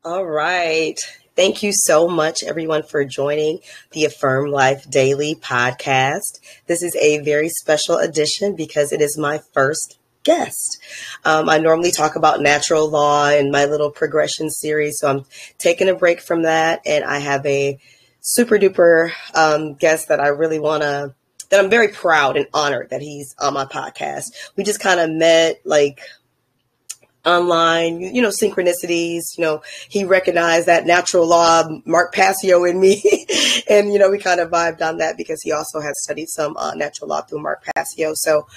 All right. Thank you so much, everyone, for joining the Affirm Life Daily podcast. This is a very special edition because it is my first guest. I normally talk about natural law in my little progression series, so I'm taking a break from that, and I have a super duper guest that I really want to, that I'm very proud and honored that he's on my podcast. We just kind of met online, synchronicities, he recognized that natural law, Mark Passio in me. And, we kind of vibed on that because he also had studied some natural law through Mark Passio. So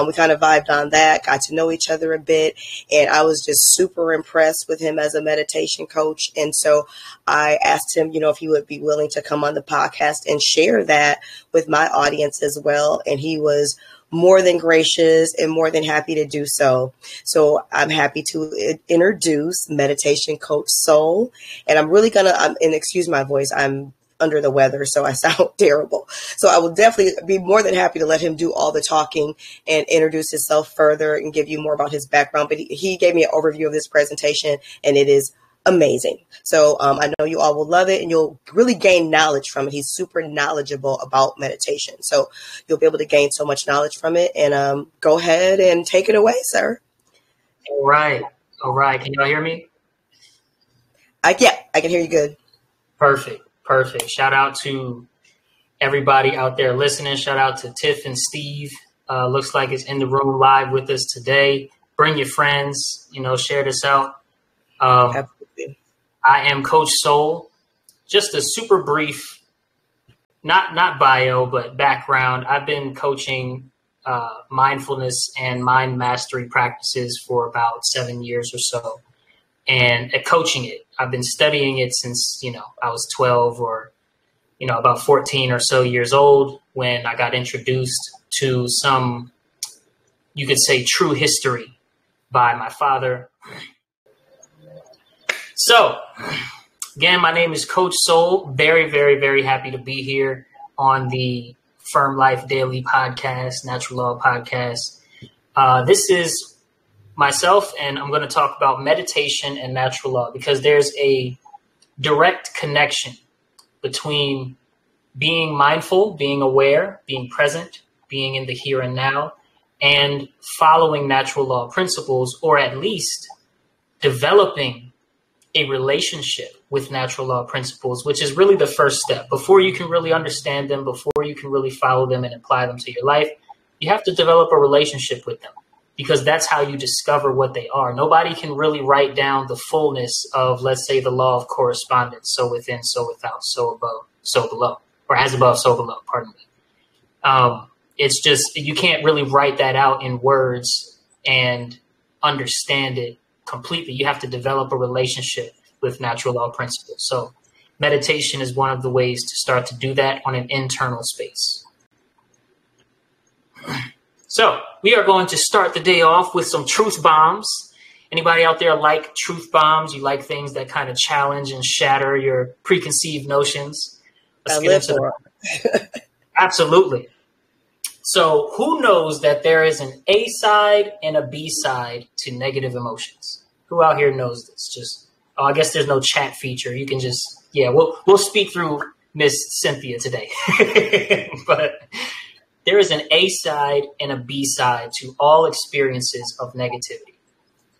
we kind of vibed on that, got to know each other a bit. And I was just super impressed with him as a meditation coach. And so I asked him, if he would be willing to come on the podcast and share that with my audience as well. And he was more than gracious and more than happy to do so. So I'm happy to introduce meditation coach Soul. And I'm really and excuse my voice, I'm under the weather, so I sound terrible. So I will definitely be more than happy to let him do all the talking and introduce himself further and give you more about his background. But he gave me an overview of this presentation, and it is amazing. So I know you all will love it and you'll really gain knowledge from it. He's super knowledgeable about meditation. So you'll be able to gain so much knowledge from it. And go ahead and take it away, sir. All right. Can y'all hear me? I can hear you good. Perfect. Shout out to everybody out there listening. Shout out to Tiff and Steve. Looks like it's in the room live with us today. Bring your friends, share this out. I am Coach Soul. Just a super brief, not bio, but background. I've been coaching mindfulness and mind mastery practices for about 7 years or so. And at coaching it, I've been studying it since, I was 12 or, about 14 or so years old when I got introduced to some, you could say, true history by my father. So, again, my name is Coach Soul. Very, very, very happy to be here on the Firm Life Daily podcast, Natural Law podcast. This is myself, and I'm going to talk about meditation and natural law because there's a direct connection between being mindful, being aware, being present, being in the here and now, and following natural law principles, or at least developing a relationship with natural law principles, which is really the first step. Before you can really understand them, before you can really follow them and apply them to your life, you have to develop a relationship with them because that's how you discover what they are. Nobody can really write down the fullness of, let's say, the law of correspondence. So within, so without, so above, so below, or as above, so below, pardon me. It's just, you can't really write that out in words and understand it completely. You have to develop a relationship with natural law principles. So meditation is one of the ways to start to do that on an internal space. So we are going to start the day off with some truth bombs. Anybody out there like truth bombs? You like things that kind of challenge and shatter your preconceived notions? Let's get into that. Absolutely. So who knows that there is an A side and a B side to negative emotions? Who out here knows this? I guess there's no chat feature. You can we'll speak through Miss Cynthia today. But there is an A side and a B side to all experiences of negativity.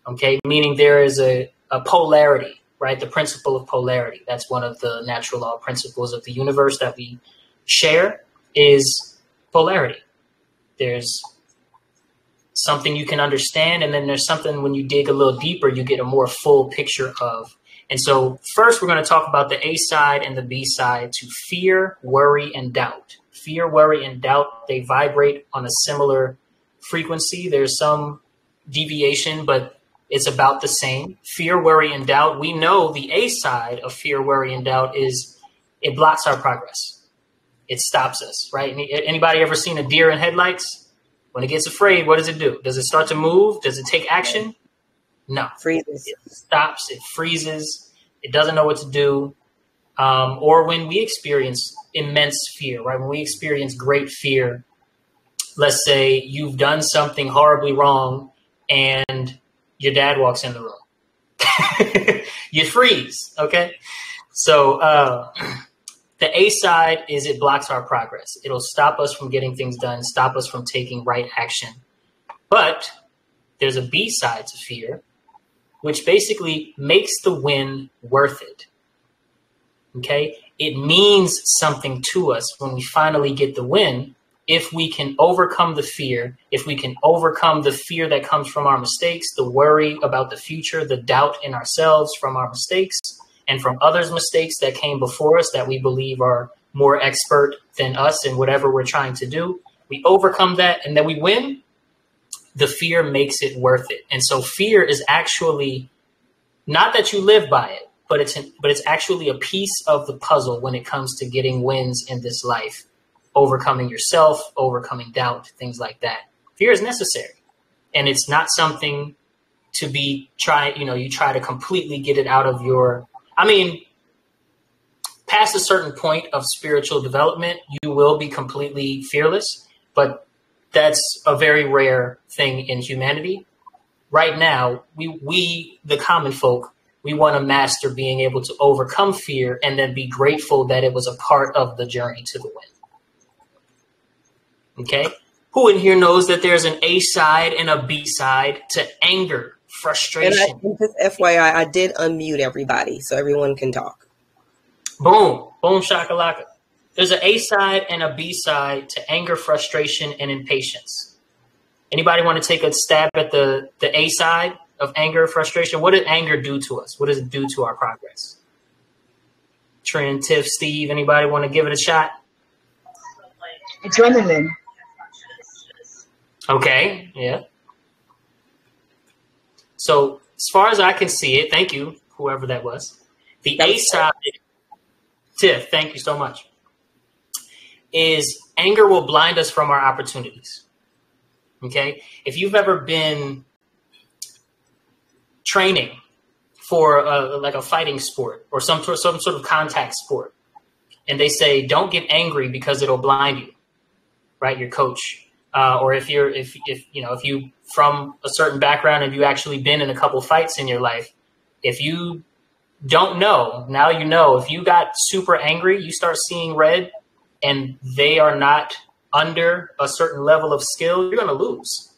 Okay, meaning there is a polarity, right? The principle of polarity. That's one of the natural law principles of the universe that we share is polarity. There's something you can understand, and then there's something when you dig a little deeper, you get a more full picture of. And so first, we're going to talk about the A side and the B side to fear, worry, and doubt. Fear, worry, and doubt, they vibrate on a similar frequency. There's some deviation, but it's about the same. Fear, worry, and doubt. We know the A side of fear, worry, and doubt is it blocks our progress. It stops us, right? Anybody ever seen a deer in headlights? When it gets afraid, what does it do? Does it start to move? Does it take action? No. Freezes. It stops. It freezes. It doesn't know what to do. Or when we experience immense fear, right? When we experience great fear, let's say you've done something horribly wrong and your dad walks in the room. You freeze. Okay. So the A side is it blocks our progress. It'll stop us from getting things done, stop us from taking right action. But there's a B side to fear, which basically makes the win worth it. Okay. It means something to us when we finally get the win. If we can overcome the fear, if we can overcome the fear that comes from our mistakes, the worry about the future, the doubt in ourselves from our mistakes and from others' mistakes that came before us that we believe are more expert than us in whatever we're trying to do, we overcome that and then we win, the fear makes it worth it. And so fear is actually not that you live by it, but it's actually a piece of the puzzle when it comes to getting wins in this life. Overcoming yourself, overcoming doubt, things like that. Fear is necessary. And it's not something to be you try to completely get it out of past a certain point of spiritual development, you will be completely fearless, but that's a very rare thing in humanity. Right now, we the common folk, we want to master being able to overcome fear and then be grateful that it was a part of the journey to the win. Okay. Who in here knows that there's an A side and a B side to anger, frustration? And just FYI, I did unmute everybody so everyone can talk. Boom, boom, shakalaka. There's an A side and a B side to anger, frustration, and impatience. Anybody want to take a stab at the A side of anger, frustration? What did anger do to us? What does it do to our progress? Trent, Tiff, Steve, anybody want to give it a shot? Adrenaline. Okay, yeah. So as far as I can see it, thank you, whoever that was. The A side, Tiff, thank you so much, is anger will blind us from our opportunities. Okay? If you've ever been training for a fighting sport or some sort of contact sport, and they say, don't get angry because it'll blind you, right? Your coach. Or if you from a certain background and you actually been in a couple fights in your life, if you don't know, now you know, if you got super angry, you start seeing red and they are not under a certain level of skill, you're going to lose.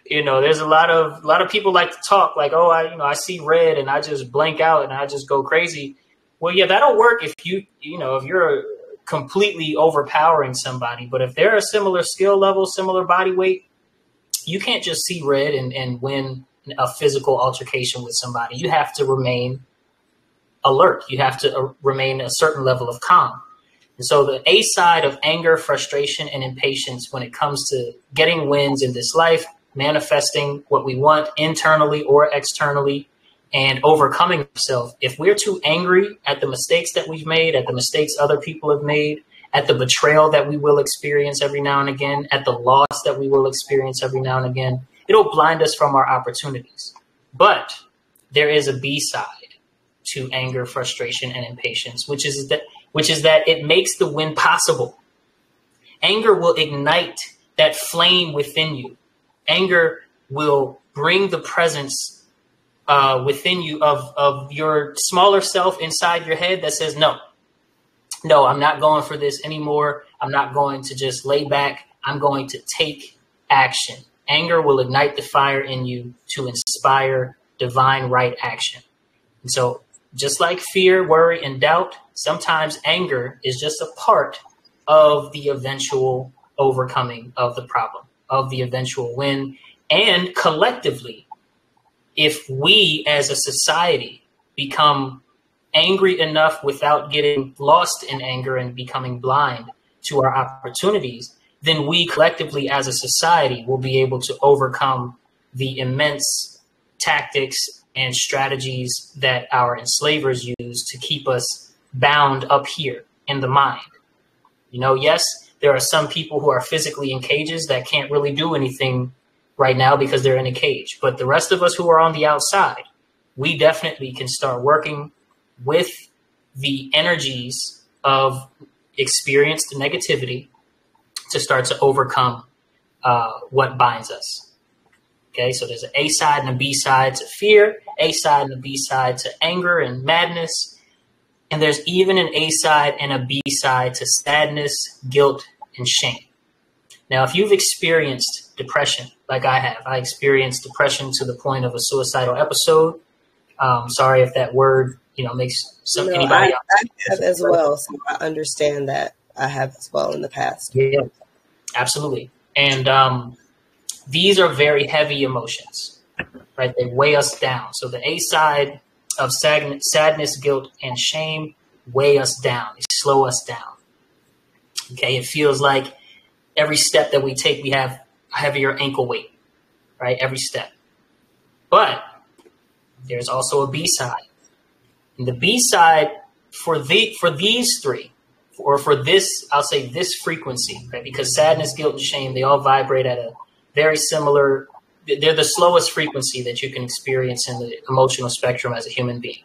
There's a lot of people like to talk like, oh, I see red and I just blank out and I just go crazy. Well, yeah, that'll work if if you're completely overpowering somebody. But if they're a similar skill level, similar body weight, you can't just see red and win a physical altercation with somebody. You have to remain alert. You have to remain a certain level of calm. And so the A side of anger, frustration, and impatience when it comes to getting wins in this life, manifesting what we want internally or externally, and overcoming ourselves. If we're too angry at the mistakes that we've made, at the mistakes other people have made, at the betrayal that we will experience every now and again, at the loss that we will experience every now and again, it'll blind us from our opportunities. But there is a B side to anger, frustration, and impatience, which is that it makes the win possible. Anger will ignite that flame within you. Anger will bring the presence within you of your smaller self inside your head that says, no, I'm not going for this anymore. I'm not going to just lay back. I'm going to take action. Anger will ignite the fire in you to inspire divine right action. And so just like fear, worry, and doubt, sometimes anger is just a part of the eventual overcoming of the problem, of the eventual win. And collectively, if we as a society become angry enough without getting lost in anger and becoming blind to our opportunities, then we collectively as a society will be able to overcome the immense tactics and strategies that our enslavers use to keep us bound up here in the mind. Yes, there are some people who are physically in cages that can't really do anything right now because they're in a cage. But the rest of us who are on the outside, we definitely can start working with the energies of experienced negativity to start to overcome what binds us. Okay, so there's an A side and a B side to fear, A side and a B side to anger and madness. And there's even an A side and a B side to sadness, guilt, and shame. Now, if you've experienced depression, like I have, I experienced depression to the point of a suicidal episode. Sorry if that word, makes anybody else. I have as well. So I understand that I have as well in the past. Yeah, absolutely. And these are very heavy emotions, right? They weigh us down. So the A side of sadness, guilt, and shame weigh us down. They slow us down. Okay, it feels like every step that we take, we have a heavier ankle weight, right? Every step. But there's also a B side. And the B side for these three, or for this, I'll say this frequency, right? Because sadness, guilt, and shame, they all vibrate at a very similar, they're the slowest frequency that you can experience in the emotional spectrum as a human being.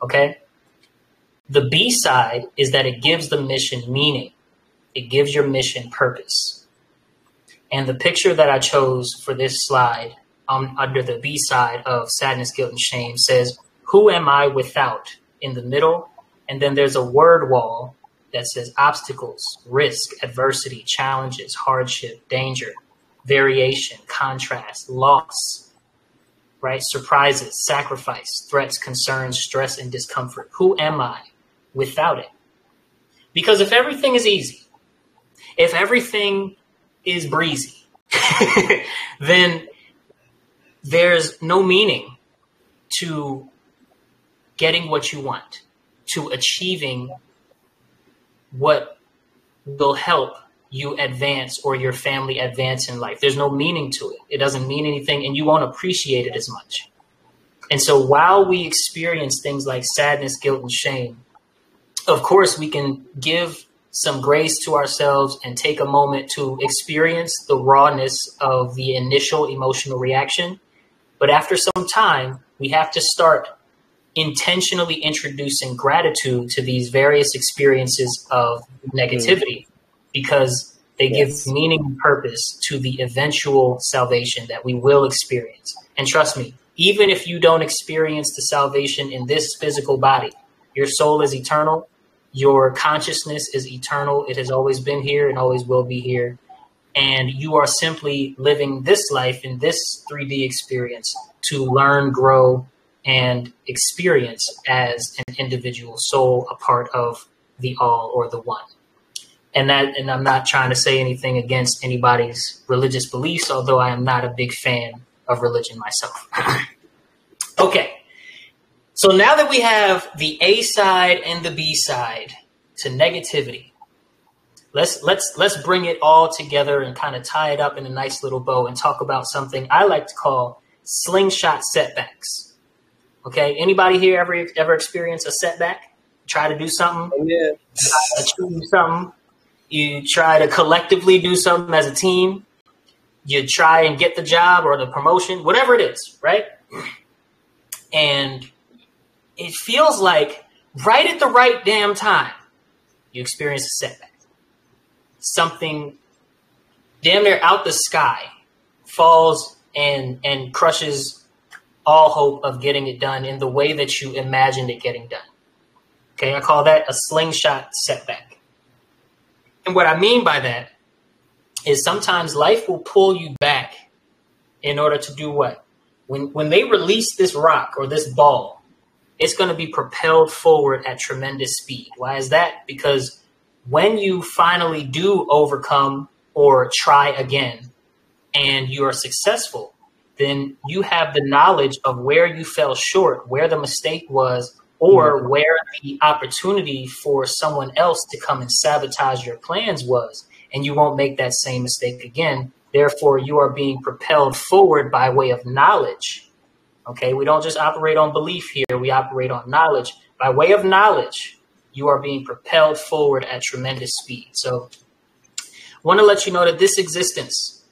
Okay? The B side is that it gives the mission meaning. It gives your mission purpose. And the picture that I chose for this slide under the B side of sadness, guilt, and shame says, who am I without in the middle? And then there's a word wall that says obstacles, risk, adversity, challenges, hardship, danger, variation, contrast, loss, right? Surprises, sacrifice, threats, concerns, stress, and discomfort. Who am I without it? Because if everything is easy, if everything is breezy, then there's no meaning to getting what you want, to achieving what will help you advance or your family advance in life. There's no meaning to it. It doesn't mean anything, and you won't appreciate it as much. And so while we experience things like sadness, guilt, and shame, of course, we can give some grace to ourselves and take a moment to experience the rawness of the initial emotional reaction. But after some time, we have to start intentionally introducing gratitude to these various experiences of negativity, because they give meaning and purpose to the eventual salvation that we will experience. And trust me, even if you don't experience the salvation in this physical body, your soul is eternal. Your consciousness is eternal. It has always been here and always will be here. And you are simply living this life in this 3D experience to learn, grow, and experience as an individual soul, a part of the all or the one. And I'm not trying to say anything against anybody's religious beliefs, although I am not a big fan of religion myself. Okay. So now that we have the A side and the B side to negativity, let's bring it all together and kind of tie it up in a nice little bow and talk about something I like to call slingshot setbacks. Okay, anybody here ever experience a setback? Try to do something, achieve something. You try to collectively do something as a team. You try and get the job or the promotion, whatever it is, right? And it feels like right at the right damn time, you experience a setback. Something damn near out the sky falls and crushes all hope of getting it done in the way that you imagined it getting done. Okay, I call that a slingshot setback. And what I mean by that is sometimes life will pull you back in order to do what? When they release this rock or this ball, it's going to be propelled forward at tremendous speed. Why is that? Because when you finally do overcome or try again and you are successful, then you have the knowledge of where you fell short, where the mistake was, or where the opportunity for someone else to come and sabotage your plans was, and you won't make that same mistake again. Therefore, you are being propelled forward by way of knowledge. Okay, we don't just operate on belief here, we operate on knowledge. By way of knowledge, you are being propelled forward at tremendous speed. So I want to let you know that this existence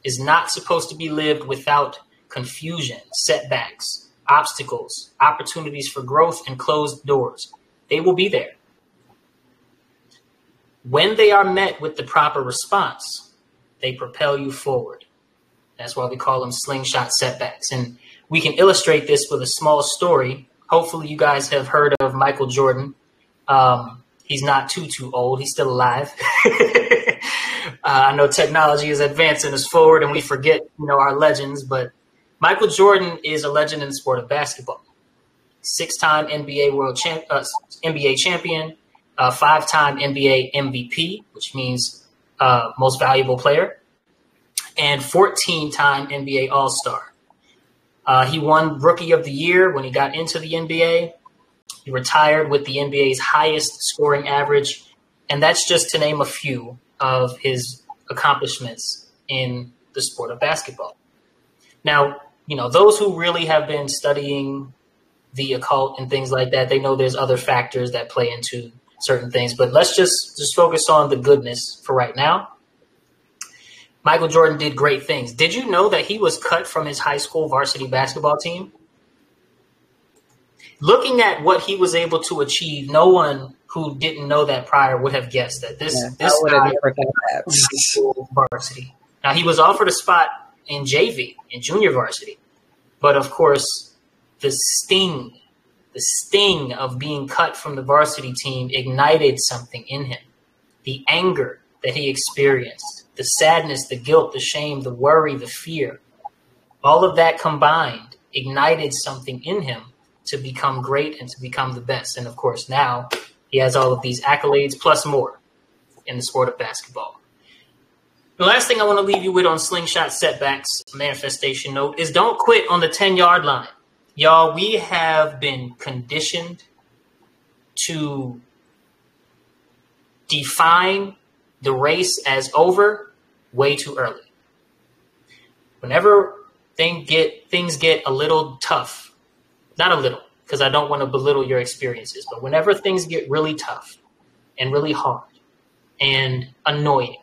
is not supposed to be lived without confusion, setbacks, obstacles, opportunities for growth, and closed doors. They will be there. When they are met with the proper response, they propel you forward. That's why we call them slingshot setbacks. And we can illustrate this with a small story. Hopefully you guys have heard of Michael Jordan. He's not too old. He's still alive. I know technology is advancing us forward and we forget, our legends, but Michael Jordan is a legend in the sport of basketball. 6-time NBA champion, 5-time NBA MVP, which means most valuable player, and 14-time NBA All-Star. He won Rookie of the Year when he got into the NBA. He retired with the NBA's highest scoring average, and that's just to name a few of his accomplishments in the sport of basketball. Now, those who really have been studying the occult and things like that, they know there's other factors that play into certain things, but let's just focus on the goodness for right now. Michael Jordan did great things. Did you know that he was cut from his high school varsity basketball team? Looking at what he was able to achieve, no one who didn't know that prior would have guessed that this guy was varsity. Now, he was offered a spot in JV, in junior varsity, but of course, the sting of being cut from the varsity team ignited something in him. The anger that he experienced, the sadness, the guilt, the shame, the worry, the fear, all of that combined ignited something in him to become great and to become the best. And of course, now he has all of these accolades plus more in the sport of basketball. The last thing I want to leave you with on slingshot setbacks, manifestation note, is don't quit on the 10-yard line. Y'all, we have been conditioned to define the race as over way too early. Whenever things get a little tough, not a little, because I don't want to belittle your experiences, but whenever things get really tough and really hard and annoying,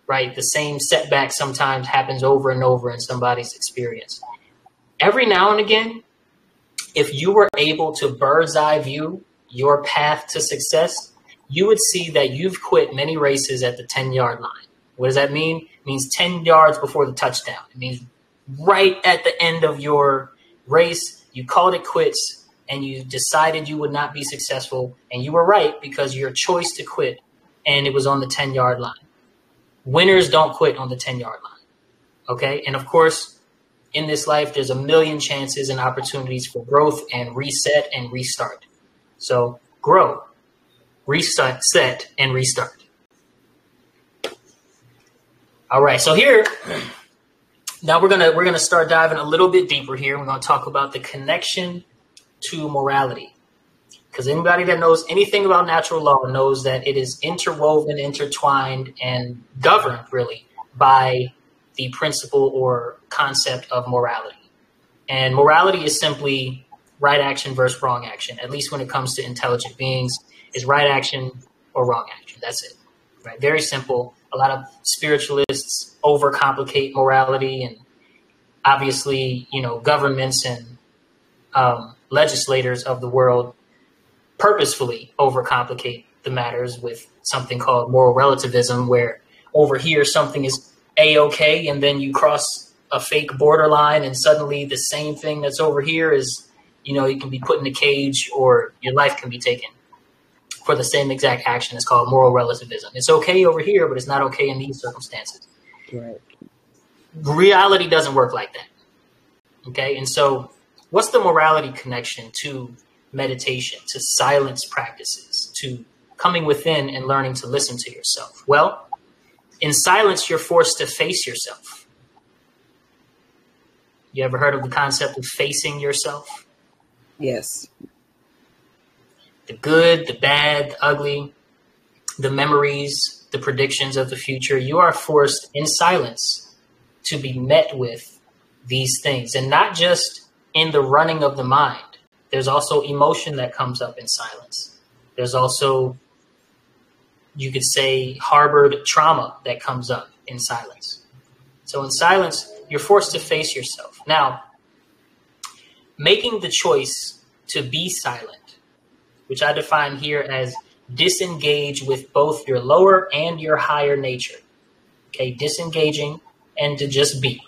right? The same setback sometimes happens over and over in somebody's experience. Every now and again, if you were able to bird's eye view your path to success, you would see that you've quit many races at the 10-yard line. What does that mean? It means 10 yards before the touchdown. It means right at the end of your race, you called it quits and you decided you would not be successful. And you were right because your choice to quit, and it was on the 10-yard line. Winners don't quit on the 10-yard line. Okay. And of course, in this life, there's a million chances and opportunities for growth and reset and restart. So grow, reset, set, and restart. All right. So here, now we're gonna start diving a little bit deeper here. We're gonna talk about the connection to morality. Because anybody that knows anything about natural law knows that it is interwoven, intertwined, and governed really by the principle or concept of morality. And morality is simply right action versus wrong action, at least when it comes to intelligent beings, is right action or wrong action. That's it. Right? Very simple. A lot of spiritualists overcomplicate morality, and obviously, governments and legislators of the world purposefully overcomplicate the matters with something called moral relativism, where over here something is A-okay, and then you cross a fake borderline and suddenly the same thing that's over here is, you can be put in a cage or your life can be taken for the same exact action. It's called moral relativism. It's okay over here, but it's not okay in these circumstances. Right. Reality doesn't work like that. Okay. And so what's the morality connection to meditation, to silence practices, to coming within and learning to listen to yourself? Well, in silence, you're forced to face yourself. You ever heard of the concept of facing yourself? Yes. The good, the bad, the ugly, the memories, the predictions of the future. You are forced in silence to be met with these things, and not just in the running of the mind. There's also emotion that comes up in silence. There's also, you could say, harbored trauma that comes up in silence. So in silence, you're forced to face yourself. Now, making the choice to be silent, which I define here as disengage with both your lower and your higher nature. Okay, disengaging and to just be.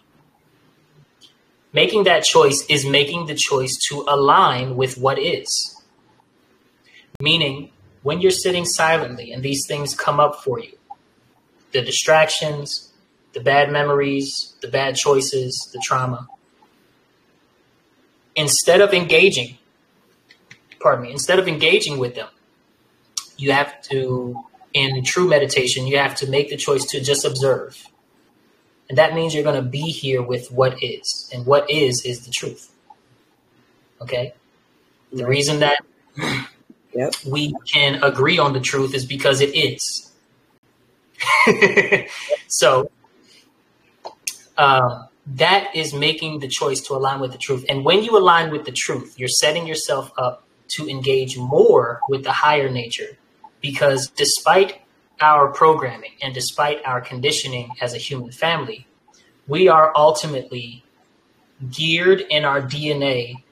Making that choice is making the choice to align with what is. Meaning, when you're sitting silently and these things come up for you, the distractions, the bad memories, the bad choices, the trauma, instead of engaging with them, you have to, in true meditation, you have to make the choice to just observe. And that means you're going to be here with what is. And what is the truth. Okay? The reason that we can agree on the truth is because it is. So that is making the choice to align with the truth. And when you align with the truth, you're setting yourself up to engage more with the higher nature. Because despite our programming and despite our conditioning as a human family, we are ultimately geared in our DNA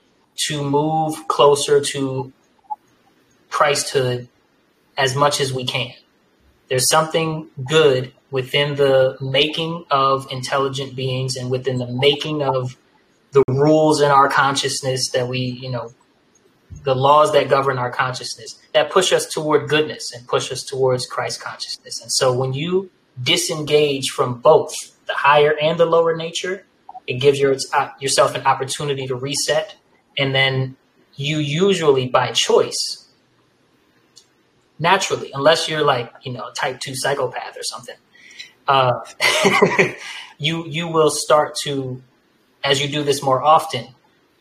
to move closer to Christhood as much as we can. There's something good within the making of intelligent beings and within the making of the rules in our consciousness that we, the laws that govern our consciousness that push us toward goodness and push us towards Christ consciousness. And so when you disengage from both the higher and the lower nature, it gives yourself an opportunity to reset. And then you usually, by choice, naturally, unless you're like, a type 2 psychopath or something, you will start to, as you do this more often,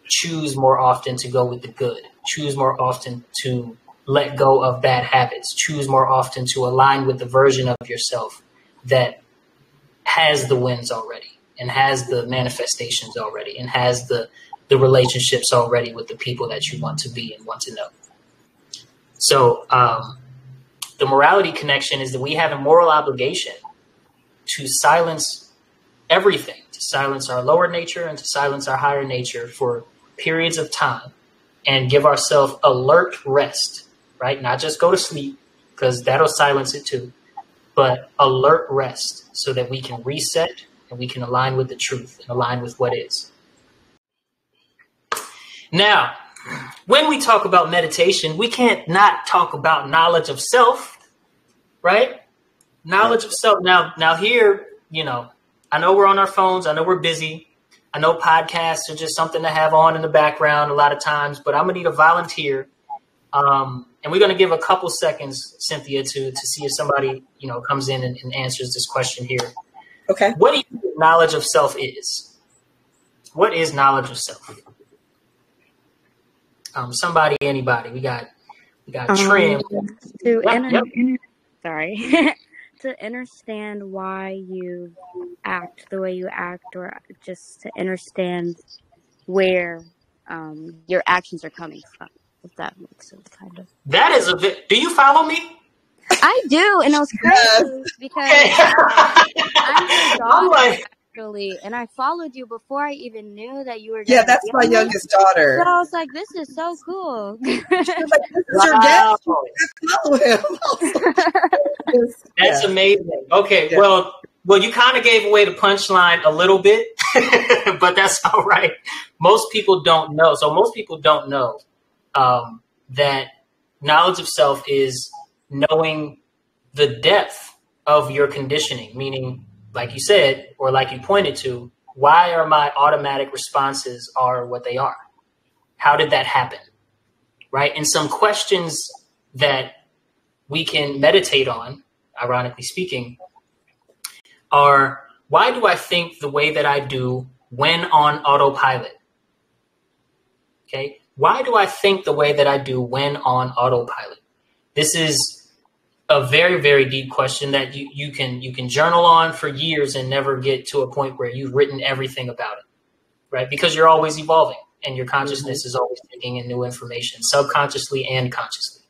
choose more often to go with the good, choose more often to let go of bad habits, choose more often to align with the version of yourself that has the wins already and has the manifestations already and has the relationships already with the people that you want to be and want to know. So the morality connection is that we have a moral obligation to silence everything, to silence our lower nature and to silence our higher nature for periods of time and give ourselves alert rest, right? Not just go to sleep, because that'll silence it too, but alert rest so that we can reset and we can align with the truth and align with what is. Now, when we talk about meditation, we can't not talk about knowledge of self, right? Knowledge of self. Now here, I know we're on our phones. I know we're busy. I know podcasts are just something to have on in the background a lot of times, but I'm going to need a volunteer. And we're going to give a couple seconds, Cynthia, to see if somebody, comes in and answers this question here. Okay. What do you think knowledge of self is? What is knowledge of self? Anybody? We got Trim. Sorry. To understand why you act the way you act, or just to understand where your actions are coming from, if that makes sense, kind of. That is do you follow me? I do, and it was crazy because I'm your daughter, actually, and I followed you before I even knew that you were. Yeah, that's my youngest daughter. So I was like, "This is so cool." She was like, "This is your dad. Follow him." That's amazing. Okay, well, you kind of gave away the punchline a little bit, but that's all right. Most people don't know. So most people don't know that knowledge of self is knowing the depth of your conditioning, meaning, like you said, or like you pointed to, why are my automatic responses are what they are? How did that happen? Right? And some questions that we can meditate on, ironically speaking, are, why do I think the way that I do when on autopilot? Okay. Why do I think the way that I do when on autopilot? This is a very, very deep question that you can journal on for years and never get to a point where you've written everything about it, right? Because you're always evolving and your consciousness is always taking in new information, subconsciously and consciously.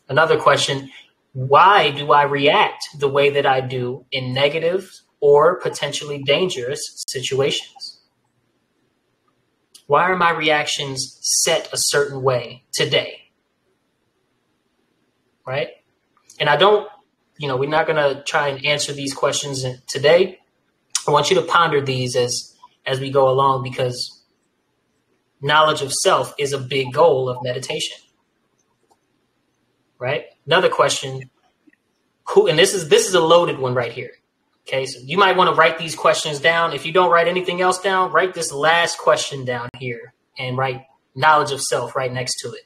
Another question, why do I react the way that I do in negative or potentially dangerous situations? Why are my reactions set a certain way today? Right? And I don't, we're not going to try and answer these questions today. I want you to ponder these as as we go along, because knowledge of self is a big goal of meditation. Right? Another question, and this is a loaded one right here. Okay, so you might want to write these questions down. If you don't write anything else down, write this last question down here and write knowledge of self right next to it.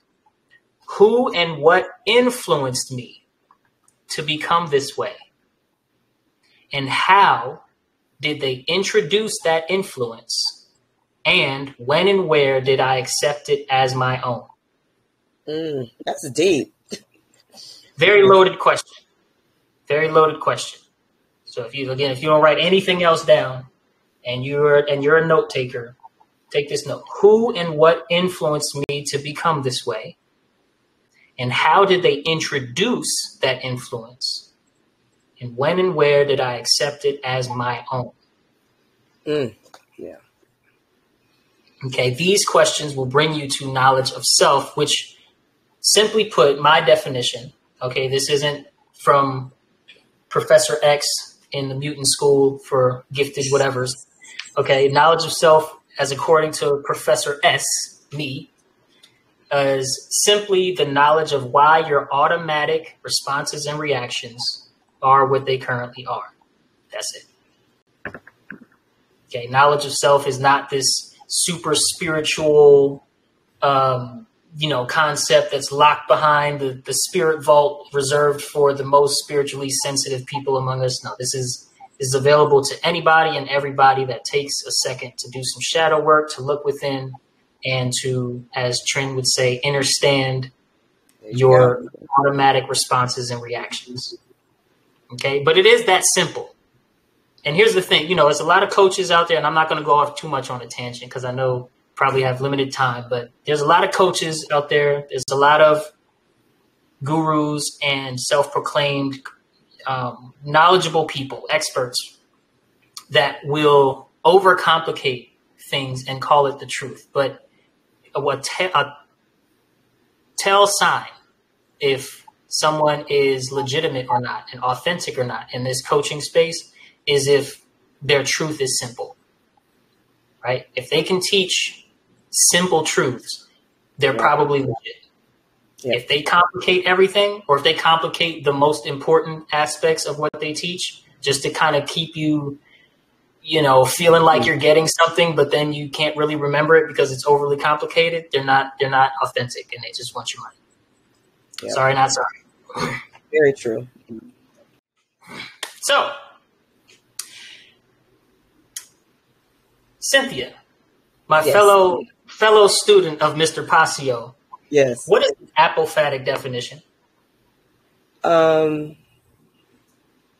Who and what influenced me to become this way? And how did they introduce that influence? And when and where did I accept it as my own? That's deep. Very loaded question. Very loaded question. So if you don't write anything else down and you're a note taker, take this note. Who and what influenced me to become this way? And how did they introduce that influence? And when and where did I accept it as my own? Yeah. Okay, these questions will bring you to knowledge of self, which, simply put, my definition, okay, this isn't from Professor X in the mutant school for gifted whatevers. Okay, knowledge of self, as according to Professor S, me, is simply the knowledge of why your automatic responses and reactions are what they currently are. That's it. Okay, knowledge of self is not this super spiritual, concept that's locked behind the spirit vault reserved for the most spiritually sensitive people among us. No, this is available to anybody and everybody that takes a second to do some shadow work, to look within, and to, as Trin would say, understand your automatic responses and reactions. Okay, but it is that simple. And here's the thing, there's a lot of coaches out there, and I'm not going to go off too much on a tangent because I know probably have limited time, but there's a lot of coaches out there. There's a lot of gurus and self-proclaimed knowledgeable people, experts, that will overcomplicate things and call it the truth. But a tell sign if someone is legitimate or not and authentic or not in this coaching space is if their truth is simple, right? If they can teach simple truths, they're probably legit. Yeah. If they complicate everything, or if they complicate the most important aspects of what they teach, just to kind of keep you, feeling like you're getting something, but then you can't really remember it because it's overly complicated, they're not authentic, and they just want your money. Yeah. Sorry, not sorry. Very true. So, Cynthia, my fellow student of Mr. Passio. Yes. What is the apophatic definition? I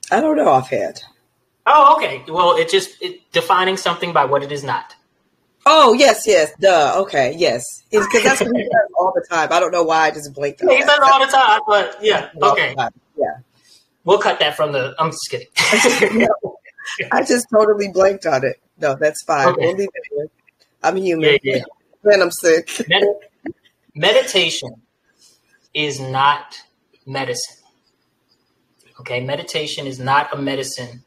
don't know offhand. Oh, okay. Well, it defining something by what it is not. Oh, yes. Duh. Okay. Yes. Because that's what he does all the time. I don't know why I just blinked. He does it all the time, but yeah. Okay. Yeah. We'll cut that from I'm just kidding. No, I just totally blanked on it. No, that's fine. Okay. We'll leave it here. I'm human. Yeah. Then I'm sick. Meditation is not medicine. Okay, meditation is not a medicine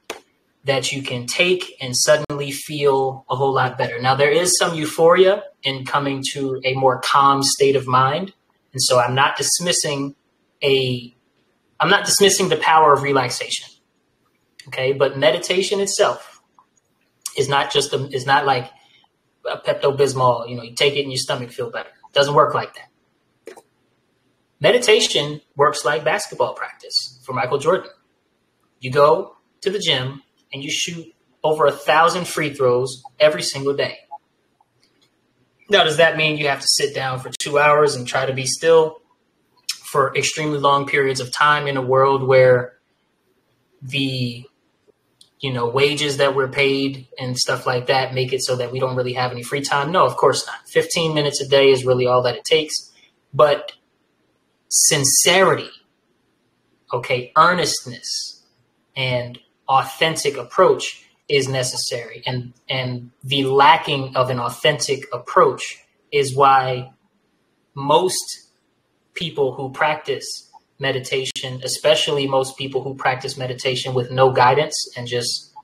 that you can take and suddenly feel a whole lot better. Now, there is some euphoria in coming to a more calm state of mind. And so I'm not dismissing the power of relaxation. Okay, but meditation itself is not like a Pepto-Bismol, you take it and your stomach feel better. It doesn't work like that. Meditation works like basketball practice for Michael Jordan. You go to the gym and you shoot over 1,000 free throws every single day. Now, does that mean you have to sit down for 2 hours and try to be still for extremely long periods of time in a world where the wages that we're paid and stuff like that make it so that we don't really have any free time? No, of course not. 15 minutes a day is really all that it takes. But sincerity, earnestness, and authentic approach is necessary. And the lacking of an authentic approach is why most people who practice meditation, especially most people who practice meditation with no guidance and just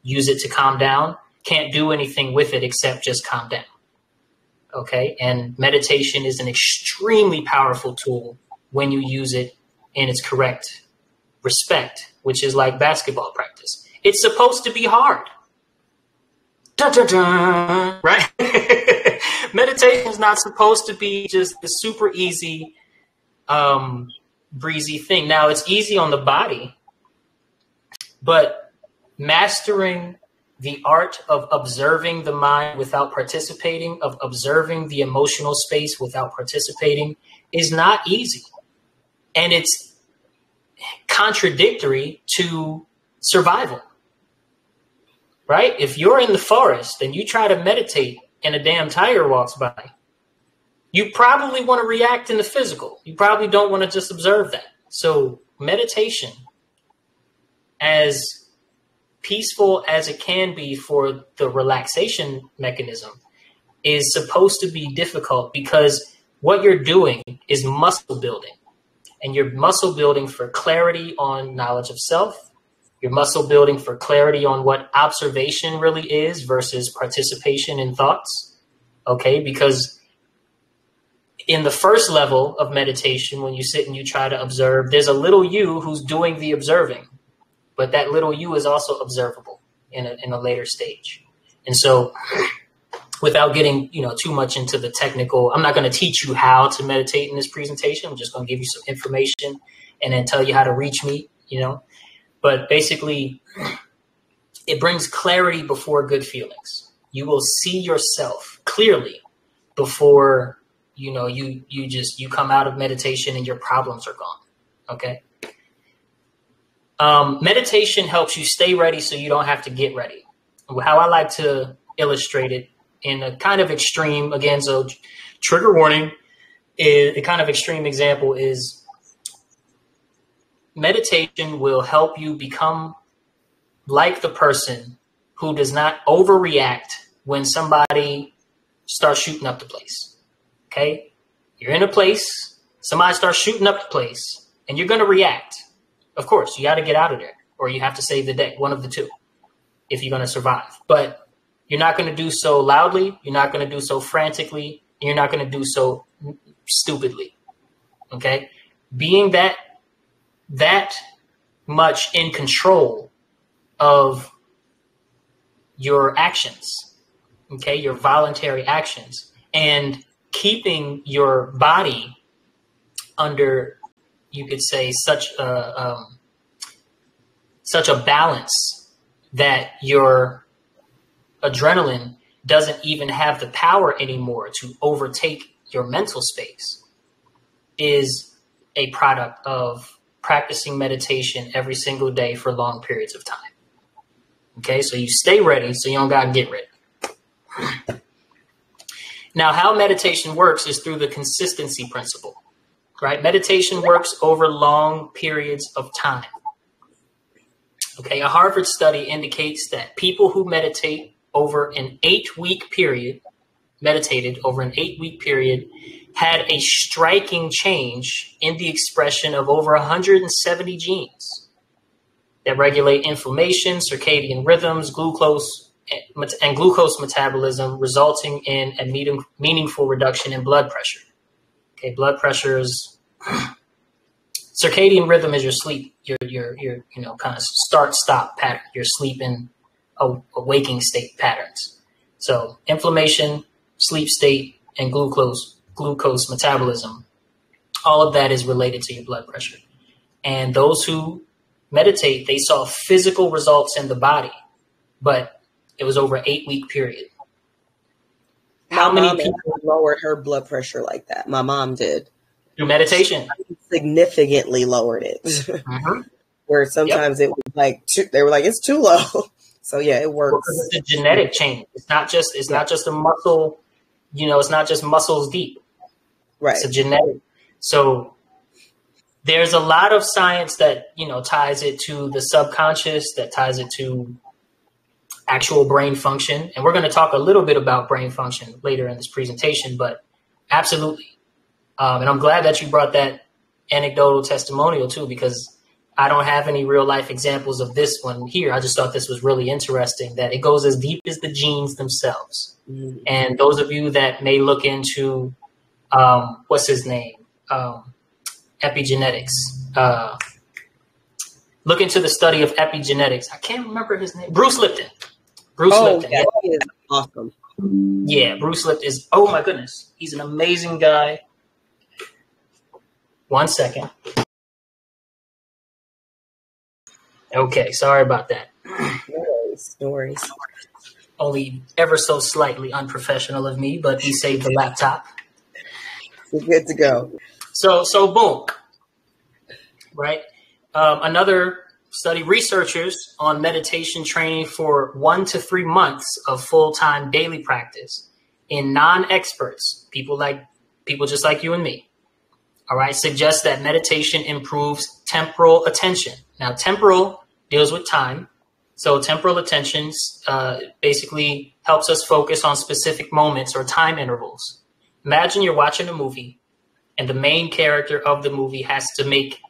use it to calm down, can't do anything with it except just calm down. Okay. And meditation is an extremely powerful tool when you use it in its correct respect, which is like basketball practice. It's supposed to be hard. Dun, dun, dun, right? Meditation is not supposed to be just the super easy, breezy thing. Now, it's easy on the body, but mastering the art of observing the mind without participating, of observing the emotional space without participating, is not easy. And it's contradictory to survival, right? If you're in the forest and you try to meditate and a damn tiger walks by, you probably want to react in the physical. You probably don't want to just observe that. So meditation, as peaceful as it can be for the relaxation mechanism, is supposed to be difficult because what you're doing is muscle building. And you're muscle building for clarity on knowledge of self. You're muscle building for clarity on what observation really is versus participation in thoughts. Okay, because in the first level of meditation, when you sit and you try to observe, there's a little you who's doing the observing, but that little you is also observable in a later stage. And so without getting, too much into the technical, I'm not going to teach you how to meditate in this presentation. I'm just going to give you some information and then tell you how to reach me, But basically, it brings clarity before good feelings. You will see yourself clearly before, you come out of meditation and your problems are gone. Okay. Meditation helps you stay ready so you don't have to get ready. How I like to illustrate it in a kind of extreme, again, so trigger warning, is a kind of extreme example is meditation will help you become like the person who does not overreact when somebody starts shooting up the place. Okay? You're in a place, somebody starts shooting up the place, and you're going to react. Of course, you got to get out of there, or you have to save the day, one of the two, if you're going to survive. But you're not going to do so loudly. You're not going to do so frantically. And you're not going to do so stupidly. Okay? Being that much in control of your actions, okay, your voluntary actions, and keeping your body under, you could say, such a balance that your adrenaline doesn't even have the power anymore to overtake your mental space, is a product of practicing meditation every single day for long periods of time. Okay, so you stay ready so you don't got to get ready. Now, how meditation works is through the consistency principle, right? Meditation works over long periods of time. Okay, a Harvard study indicates that people who meditated over an 8-week period, had a striking change in the expression of over 170 genes that regulate inflammation, circadian rhythms, glucose metabolism, resulting in a meaningful reduction in blood pressure. Okay, blood pressure is circadian rhythm is your sleep, your kind of start-stop pattern, your sleep and waking state patterns. So inflammation, sleep state, and glucose metabolism, all of that is related to your blood pressure. And those who meditate, they saw physical results in the body, but it was over an 8-week period. How many people lowered her blood pressure like that? My mom did. Through meditation. She significantly lowered it. Mm-hmm. Where sometimes it was like, they were like, it's too low. So yeah, it works. Well, it's a genetic change. It's not just a muscle, it's not just muscles deep. Right. It's a genetic. So there's a lot of science that, ties it to the subconscious, that ties it to actual brain function. And we're going to talk a little bit about brain function later in this presentation, but absolutely. And I'm glad that you brought that anecdotal testimonial too, because I don't have any real life examples of this one here. I just thought this was really interesting, that it goes as deep as the genes themselves. Mm-hmm. And those of you that may look into, what's his name? Epigenetics. Look into the study of epigenetics. I can't remember his name. Bruce Lipton. Lipton. Yeah, he is awesome. Yeah, Bruce Lipton is, oh my goodness. He's an amazing guy. 1 second. Okay, sorry about that. No worries. Only ever so slightly unprofessional of me, but he saved the laptop. We're good to go. So boom. Right? Another study, researchers on meditation training for 1 to 3 months of full-time daily practice in non-experts, people just like you and me, all right, suggest that meditation improves temporal attention. Now, temporal deals with time. So temporal attention basically helps us focus on specific moments or time intervals. Imagine you're watching a movie and the main character of the movie has to make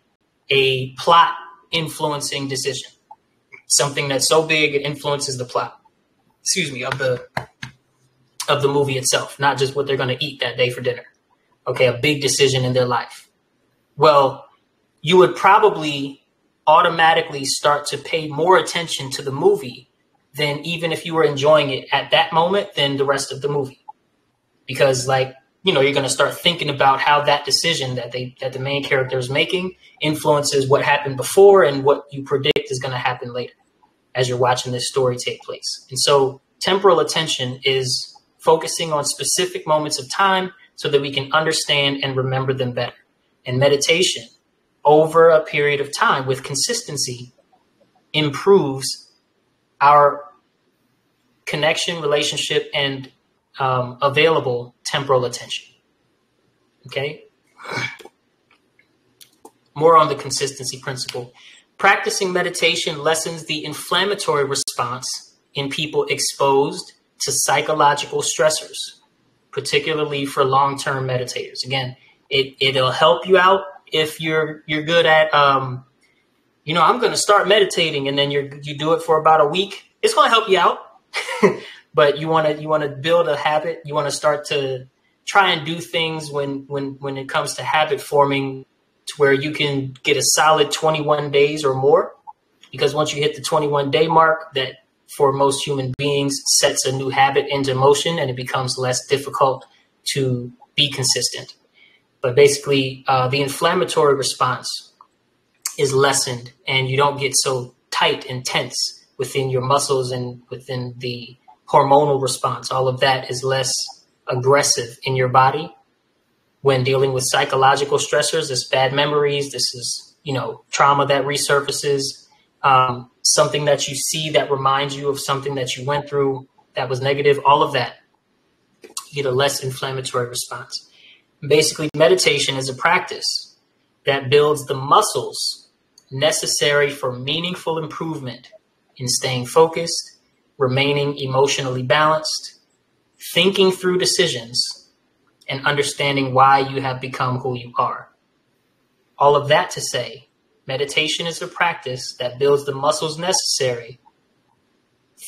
a plot influencing decision, something that's so big it influences the plot, of the movie itself, not just what they're going to eat that day for dinner. Okay, a big decision in their life. Well, you would probably automatically start to pay more attention to the movie than even if you were enjoying it at that moment than the rest of the movie. Because you're going to start thinking about how that decision that the main character is making influences what happened before and what you predict is going to happen later as you're watching this story take place. And so temporal attention is focusing on specific moments of time so that we can understand and remember them better. And meditation over a period of time with consistency improves our connection, relationship, and available temporal attention. Okay. More on the consistency principle. Practicing meditation lessens the inflammatory response in people exposed to psychological stressors, particularly for long-term meditators. Again, it'll help you out if you're good at, I'm going to start meditating, and then you do it for about a week. It's going to help you out, but you want to build a habit. You want to start to try and do things when it comes to habit forming, to where you can get a solid 21 days or more, because once you hit the 21-day mark, that for most human beings sets a new habit into motion, and it becomes less difficult to be consistent. But basically, the inflammatory response is lessened, and you don't get so tight and tense within your muscles and within the hormonal response. All of that is less aggressive in your body when dealing with psychological stressors. This bad memories, this is, trauma that resurfaces, something that you see that reminds you of something that you went through that was negative, all of that, you get a less inflammatory response. Basically, meditation is a practice that builds the muscles necessary for meaningful improvement in staying focused, remaining emotionally balanced, thinking through decisions, and understanding why you have become who you are. All of that to say, meditation is a practice that builds the muscles necessary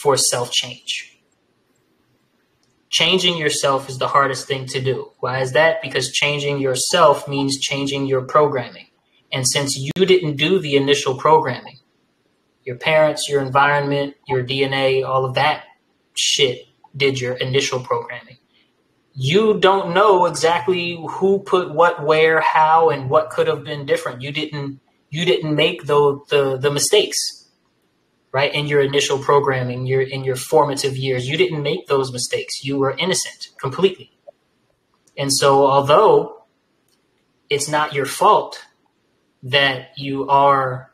for self-change. Changing yourself is the hardest thing to do. Why is that? Because changing yourself means changing your programming. And since you didn't do the initial programming, your parents, your environment, your DNA, all of that shit did your initial programming. You don't know exactly who put what, where, how, and what could have been different. You didn't make the mistakes, right? In your initial programming, in your formative years, you didn't make those mistakes. You were innocent completely. And so although it's not your fault that you are,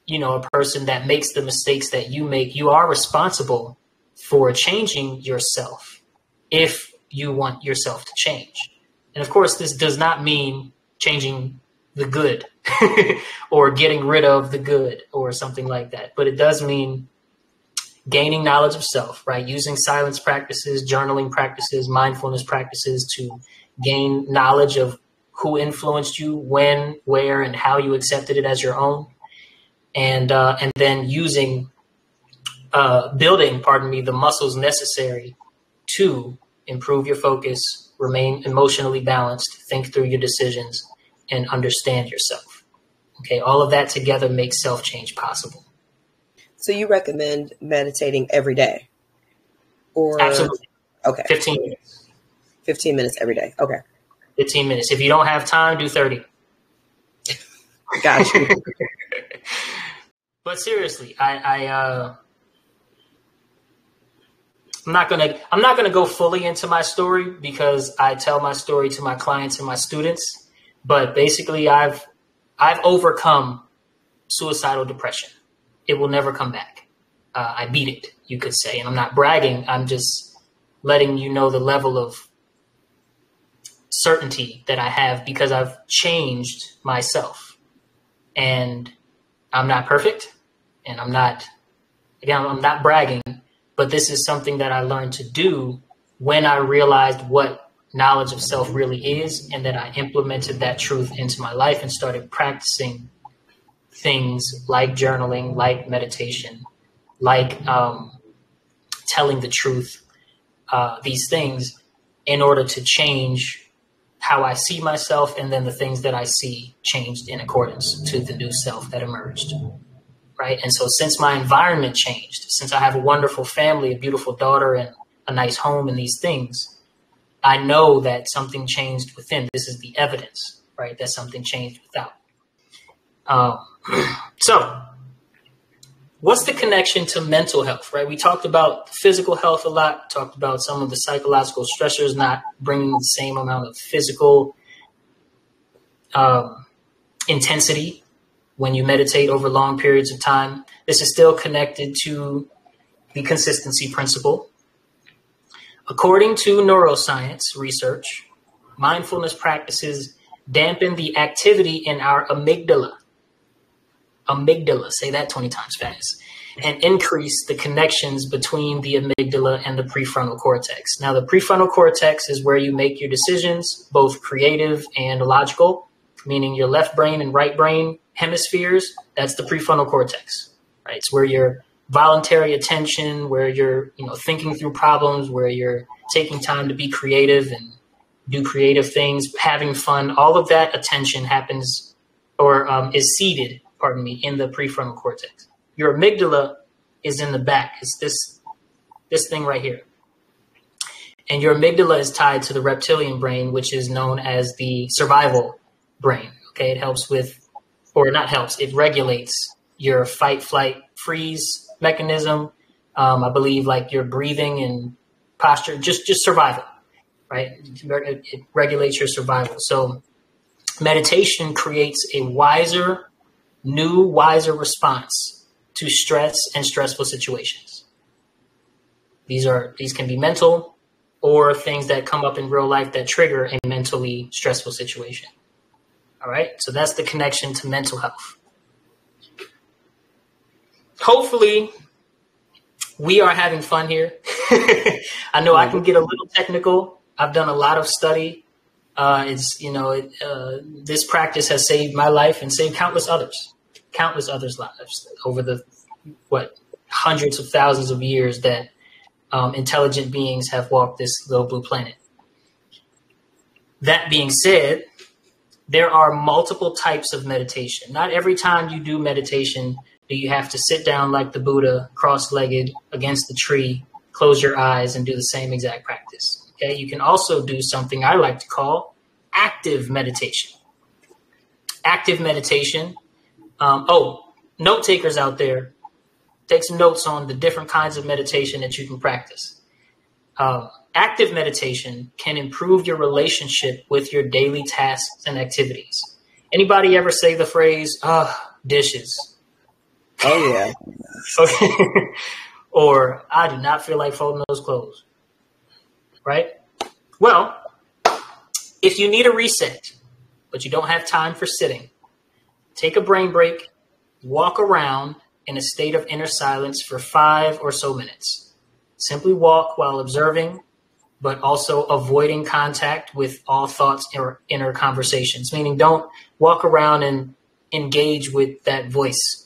a person that makes the mistakes that you make, you are responsible for changing yourself if you want yourself to change. And of course, this does not mean changing the good or getting rid of the good or something like that. But it does mean gaining knowledge of self, right? Using silence practices, journaling practices, mindfulness practices to gain knowledge of who influenced you, when, where, and how you accepted it as your own. and then building, the muscles necessary to improve your focus, remain emotionally balanced, think through your decisions, and understand yourself. Okay, all of that together makes self-change possible. So you recommend meditating every day? Or Absolutely. Okay. 15 minutes. 15 minutes every day. Okay. 15 minutes. If you don't have time, do 30. Got you. But seriously, I'm not gonna go fully into my story because I tell my story to my clients and my students. But basically, I've overcome suicidal depression. It will never come back. I beat it, you could say, and I'm not bragging. I'm just letting you know the level of certainty that I have because I've changed myself, and I'm not perfect, and I'm not bragging. But this is something that I learned to do when I realized what knowledge of self really is, and that I implemented that truth into my life and started practicing things like journaling, like meditation, like telling the truth, these things in order to change how I see myself, and then the things that I see changed in accordance to the new self that emerged. Right. And so since my environment changed, since I have a wonderful family, a beautiful daughter, and a nice home and these things, I know that something changed within. This is the evidence, right, that something changed without. So what's the connection to mental health, right? We talked about physical health a lot, talked about some of the psychological stressors not bringing the same amount of physical intensity when you meditate over long periods of time. This is still connected to the consistency principle. According to neuroscience research, mindfulness practices dampen the activity in our amygdala. Amygdala, say that 20 times fast, and increase the connections between the amygdala and the prefrontal cortex. Now, the prefrontal cortex is where you make your decisions, both creative and logical, meaning your left brain and right brain hemispheres. That's the prefrontal cortex, right? It's where your voluntary attention, where you're, thinking through problems, where you're taking time to be creative and do creative things, having fun. All of that attention happens or is seated, in the prefrontal cortex. Your amygdala is in the back. It's this thing right here. And your amygdala is tied to the reptilian brain, which is known as the survival brain. Okay, it helps with, or not helps, it regulates your fight, flight, freeze mechanism. I believe like your breathing and posture, just survival, right? It regulates your survival. So meditation creates a wiser response to stress and stressful situations. These can be mental or things that come up in real life that trigger a mentally stressful situation. All right. So that's the connection to mental health. Hopefully we are having fun here. I know I can get a little technical. I've done a lot of study. This practice has saved my life and saved countless others' lives over the, hundreds of thousands of years that intelligent beings have walked this little blue planet. That being said, there are multiple types of meditation. Not every time you do meditation do you have to sit down like the Buddha, cross-legged against the tree, close your eyes, and do the same exact practice. Okay, you can also do something I like to call active meditation. Active meditation. Note takers out there, take some notes on the different kinds of meditation that you can practice. Active meditation can improve your relationship with your daily tasks and activities. Anybody ever say the phrase, dishes? Oh, yeah. Okay. Or I do not feel like folding those clothes. Right? Well, if you need a reset, but you don't have time for sitting, take a brain break, walk around in a state of inner silence for 5 or so minutes. Simply walk while observing, but also avoiding contact with all thoughts or inner conversations, meaning don't walk around and engage with that voice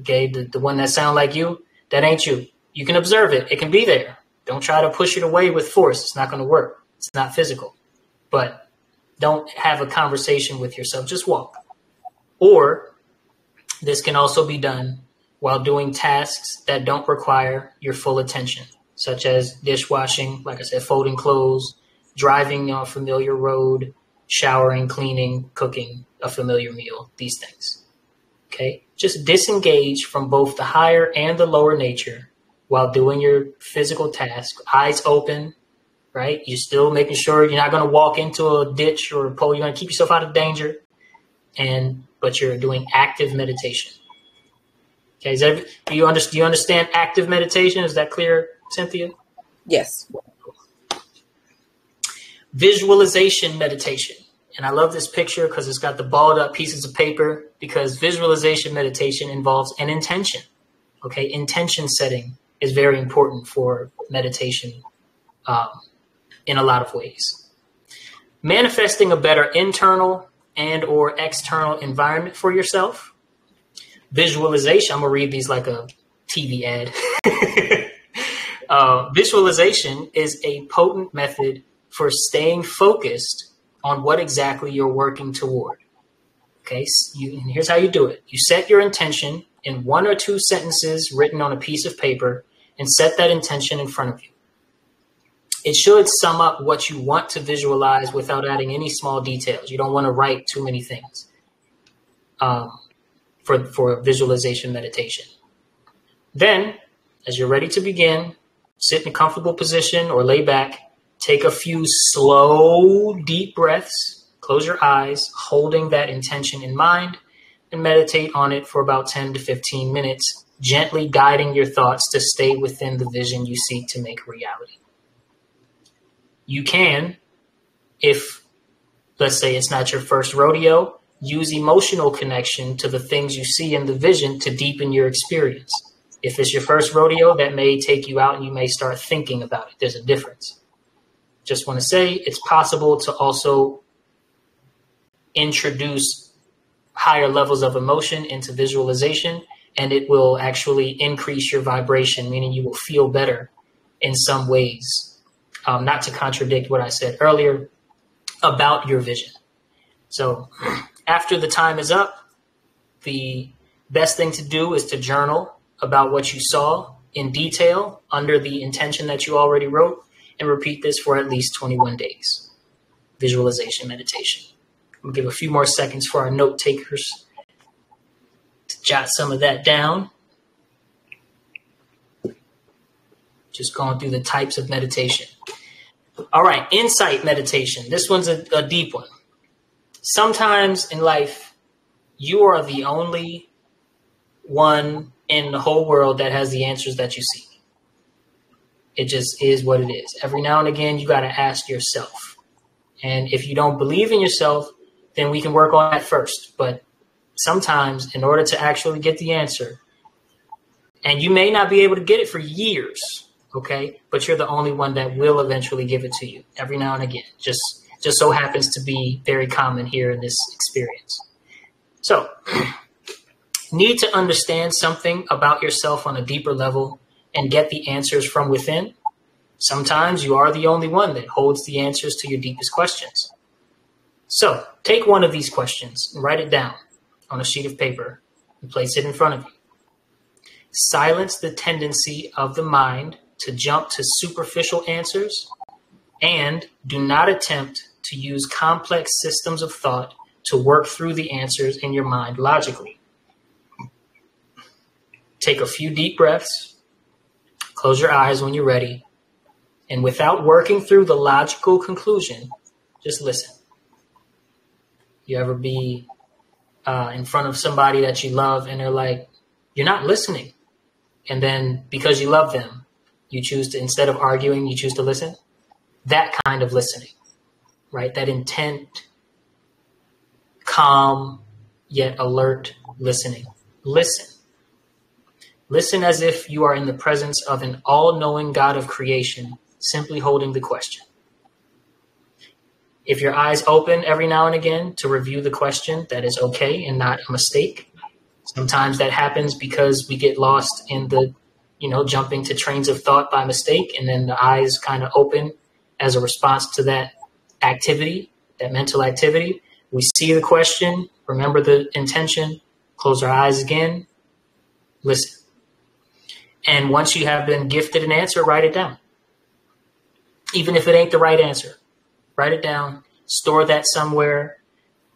Okay, the one that sound like you, that ain't you. You can observe it. It can be there. Don't try to push it away with force. It's not going to work. It's not physical. But don't have a conversation with yourself. Just walk. Or this can also be done while doing tasks that don't require your full attention, such as dishwashing, like I said, folding clothes, driving on a familiar road, showering, cleaning, cooking a familiar meal, these things. Okay, just disengage from both the higher and the lower nature while doing your physical task, eyes open, right? You're still making sure you're not going to walk into a ditch or a pole. You're going to keep yourself out of danger, but you're doing active meditation. Okay, do you understand active meditation? Is that clear, Cynthia? Yes. Visualization meditation. And I love this picture because it's got the balled up pieces of paper, because visualization meditation involves an intention. Okay, intention setting is very important for meditation in a lot of ways. Manifesting a better internal and or external environment for yourself. Visualization, I'm going to read these like a TV ad. Visualization is a potent method for staying focused on what exactly you're working toward. Okay, and here's how you do it. You set your intention in 1 or 2 sentences written on a piece of paper and set that intention in front of you. It should sum up what you want to visualize without adding any small details. You don't want to write too many things for visualization meditation. Then, as you're ready to begin, sit in a comfortable position or lay back. Take a few slow, deep breaths. Close your eyes, holding that intention in mind, and meditate on it for about 10 to 15 minutes, gently guiding your thoughts to stay within the vision you seek to make reality. You can, if, let's say it's not your first rodeo, use emotional connection to the things you see in the vision to deepen your experience. If it's your first rodeo, that may take you out and you may start thinking about it. There's a difference. Just want to say it's possible to also introduce higher levels of emotion into visualization, and it will actually increase your vibration, meaning you will feel better in some ways. Not to contradict what I said earlier about your vision. So after the time is up, the best thing to do is to journal about what you saw in detail under the intention that you already wrote, and repeat this for at least 21 days. Visualization meditation. We'll give a few more seconds for our note takers to jot some of that down. Just going through the types of meditation. All right, insight meditation. This one's a deep one. Sometimes in life, you are the only one in the whole world that has the answers that you seek. It just is what it is. Every now and again, you got to ask yourself. And if you don't believe in yourself, then we can work on that first. But sometimes in order to actually get the answer, and you may not be able to get it for years, okay? But you're the only one that will eventually give it to you every now and again. Just so happens to be very common here in this experience. So, need to understand something about yourself on a deeper level and get the answers from within. Sometimes you are the only one that holds the answers to your deepest questions. So take one of these questions and write it down on a sheet of paper and place it in front of you. Silence the tendency of the mind to jump to superficial answers, and do not attempt to use complex systems of thought to work through the answers in your mind logically. Take a few deep breaths. Close your eyes when you're ready. And without working through the logical conclusion, just listen. You ever be in front of somebody that you love and they're like, you're not listening. And then because you love them, you choose to, instead of arguing, you choose to listen. That kind of listening, right? That intent, calm, yet alert listening. Listen. Listen as if you are in the presence of an all-knowing God of creation, simply holding the question. If your eyes open every now and again to review the question, that is okay and not a mistake. Sometimes that happens because we get lost in the, jumping to trains of thought by mistake, and then the eyes kind of open as a response to that activity, that mental activity. We see the question, remember the intention, close our eyes again, listen. And once you have been gifted an answer, write it down. Even if it ain't the right answer, write it down, store that somewhere.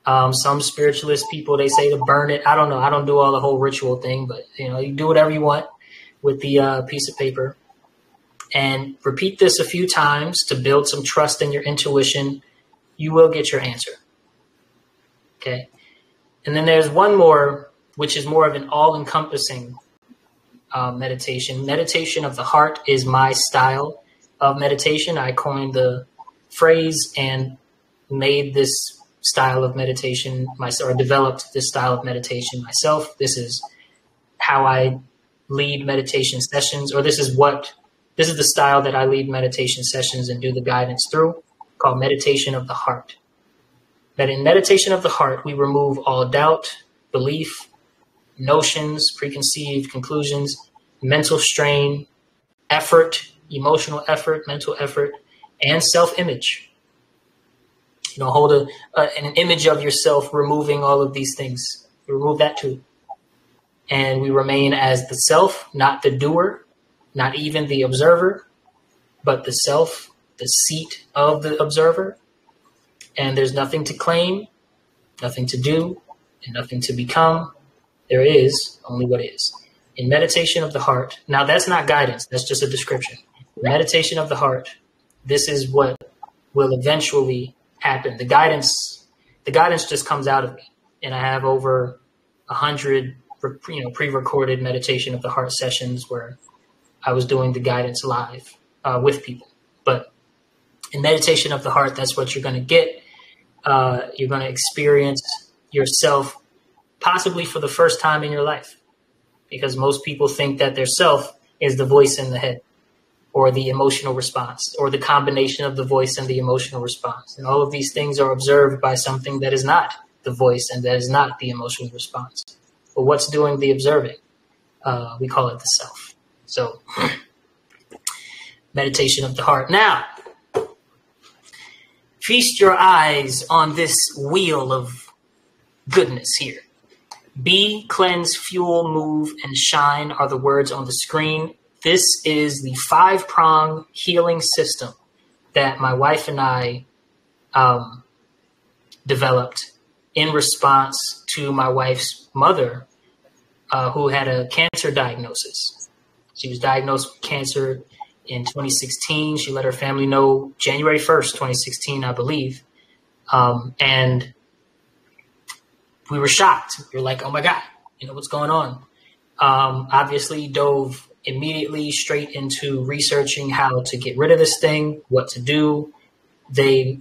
Some spiritualist people, they say to burn it. I don't know. I don't do all the whole ritual thing, but you do whatever you want with the piece of paper, and repeat this a few times to build some trust in your intuition. You will get your answer. Okay. And then there's one more, which is more of an all-encompassing meditation. Meditation of the heart is my style of meditation. I coined the phrase and made this style of meditation myself, or developed this style of meditation myself. This is how I lead meditation sessions, or this is the style that I lead meditation sessions and do the guidance through, called meditation of the heart. That in meditation of the heart, we remove all doubt, belief, notions, preconceived conclusions, mental strain, effort, emotional effort, mental effort, and self-image. Hold an image of yourself removing all of these things. Remove that too. And we remain as the self, not the doer, not even the observer, but the self, the seat of the observer. And there's nothing to claim, nothing to do, and nothing to become. There is only what is. In meditation of the heart, now that's not guidance, that's just a description. Meditation of the heart, this is what will eventually happen. The guidance just comes out of me. And I have over 100 pre-recorded meditation of the heart sessions where I was doing the guidance live with people. But in meditation of the heart, that's what you're going to get. You're going to experience yourself possibly for the first time in your life, because most people think that their self is the voice in the head, or the emotional response, or the combination of the voice and the emotional response. And all of these things are observed by something that is not the voice and that is not the emotional response. But what's doing the observing? We call it the self. So meditation of the heart. Now, feast your eyes on this wheel of goodness here. Be, cleanse, fuel, move, and shine are the words on the screen. This is the 5-prong healing system that my wife and I developed in response to my wife's mother, who had a cancer diagnosis. She was diagnosed with cancer in 2016. She let her family know January 1st, 2016, I believe. And we were shocked. We were like, oh my God, what's going on? Obviously dove immediately straight into researching how to get rid of this thing, what to do. They